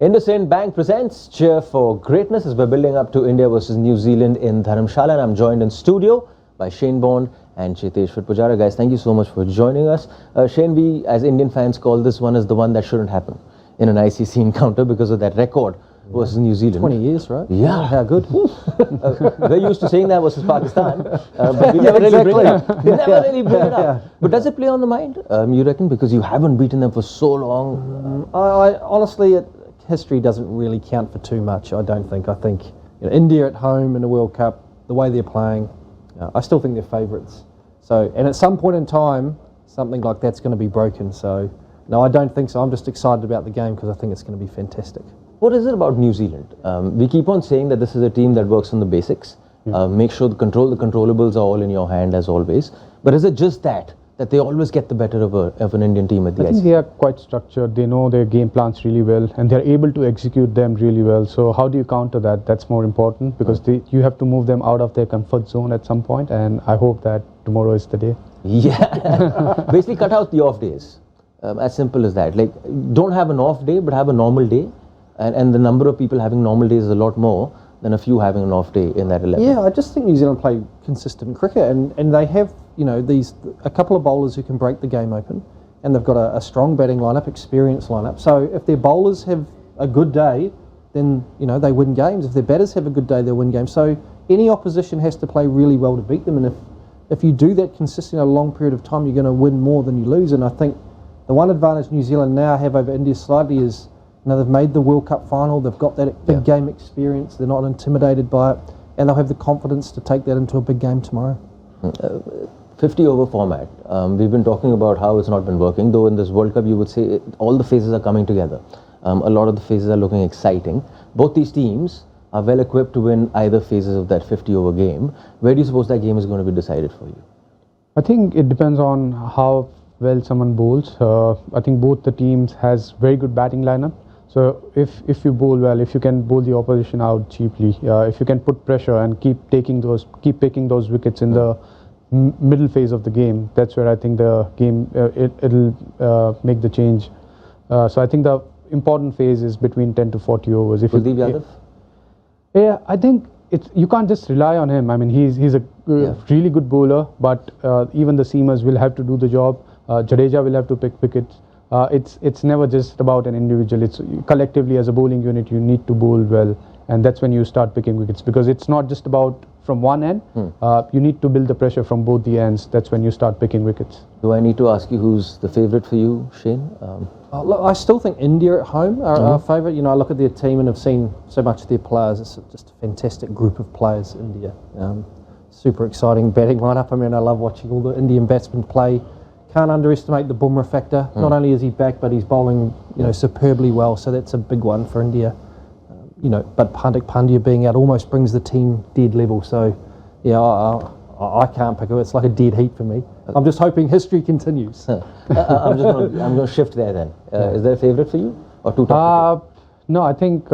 IndusInd Bank presents Cheer for Greatness as we're building up to India versus New Zealand in Dharamsala, and I'm joined in studio by Shane Bond and Cheteshwar Pujara. Guys, thank you so much for joining us. Shane, we as Indian fans call this one as the one that shouldn't happen in an ICC encounter because of that record versus New Zealand. 20 years, right? Yeah. How good. We're used to saying that versus Pakistan, but we never really bring it up. We never really bring it up. But does it play on the mind, you reckon, because you haven't beaten them for so long? I honestly, history doesn't really count for too much, I don't think. I think India at home in the World Cup, the way they're playing, I still think they're favourites. So, and at some point in time, something like that's going to be broken. So, no, I don't think so. I'm just excited about the game because I think it's going to be fantastic. What is it about New Zealand? We keep on saying that this is a team that works on the basics, make sure the controllables are all in your hand as always. But is it just that they always get the better of an Indian team at the ICC? I think they are quite structured. They know their game plans really well, and they're able to execute them really well. So how do you counter that? That's more important because you have to move them out of their comfort zone at some point, and I hope that tomorrow is the day. Yeah, basically cut out the off days. As simple as that. Like, don't have an off day, but have a normal day. And the number of people having normal days is a lot more than a few having an off day in that 11. Yeah, I just think New Zealand play consistent cricket, and they have a couple of bowlers who can break the game open, and they've got a strong batting lineup, experienced lineup. So if their bowlers have a good day, then they win games. If their batters have a good day, they'll win games. So any opposition has to play really well to beat them, and if you do that consistently a long period of time, you're going to win more than you lose. And I think the one advantage New Zealand now have over India slightly is they've made the World Cup final, they've got that big game experience, they're not intimidated by it, and they'll have the confidence to take that into a big game tomorrow. 50 over format. We've been talking about how it's not been working, though in this World Cup you would say all the phases are coming together. A lot of the phases are looking exciting. Both these teams are well equipped to win either phases of that 50 over game. Where do you suppose that game is going to be decided for you? I think it depends on how well someone bowls. I think both the teams has very good batting lineup. So if you bowl well, if you can bowl the opposition out cheaply, if you can put pressure and keep picking those wickets in the middle phase of the game, that's where I think the game it'll make the change. So I think the important phase is between 10 to 40 overs. Kuldeep Yadav? Yeah, I think you can't just rely on him. I mean, he's a really good bowler, but even the seamers will have to do the job. Jadeja will have to pick wickets. It's never just about an individual. It's collectively as a bowling unit you need to bowl well, and that's when you start picking wickets, because it's not just about from one end. You need to build the pressure from both the ends. That's when you start picking wickets. Do I need to ask you who's the favourite for you, Shane? Look, I still think India at home are our favourite. I look at their team and have seen so much of their players. It's just a fantastic group of players, India. Super exciting batting lineup. I mean, I love watching all the Indian batsmen play. Can't underestimate the Bumrah factor. Not only is he back, but he's bowling, superbly well. So that's a big one for India. But Pandit being out almost brings the team dead level. So, yeah, I can't pick it. It's like a dead heat for me. I'm just hoping history continues. I'm going to shift there then. Is there a favourite for you, or too tough? No, I think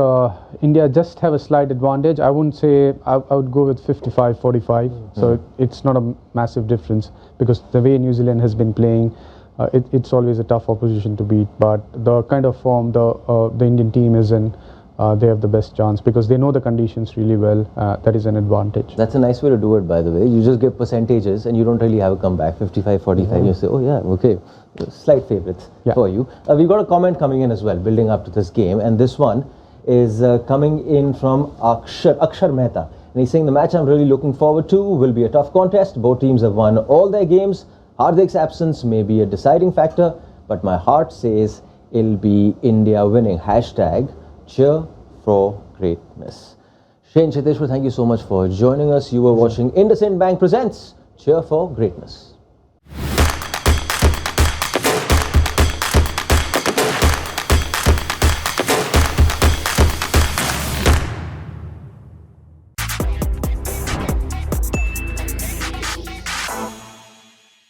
India just have a slight advantage. I wouldn't say I would go with 55-45. So it's not a massive difference, because the way New Zealand has been playing, it's always a tough opposition to beat. But the kind of form the Indian team is in, they have the best chance because they know the conditions really well. That is an advantage. That's a nice way to do it, by the way. You just give percentages and you don't really have a comeback. 55-45. You say, oh yeah, okay. Slight favourites for you. We've got a comment coming in as well, building up to this game, and this one is coming in from Akshar Mehta, and he's saying the match I'm really looking forward to will be a tough contest. Both teams have won all their games. Hardik's absence may be a deciding factor, but my heart says it'll be India winning. #Cheer for Greatness. Shane, Cheteshwar, thank you so much for joining us. You were watching IndusInd Bank presents Cheer for Greatness.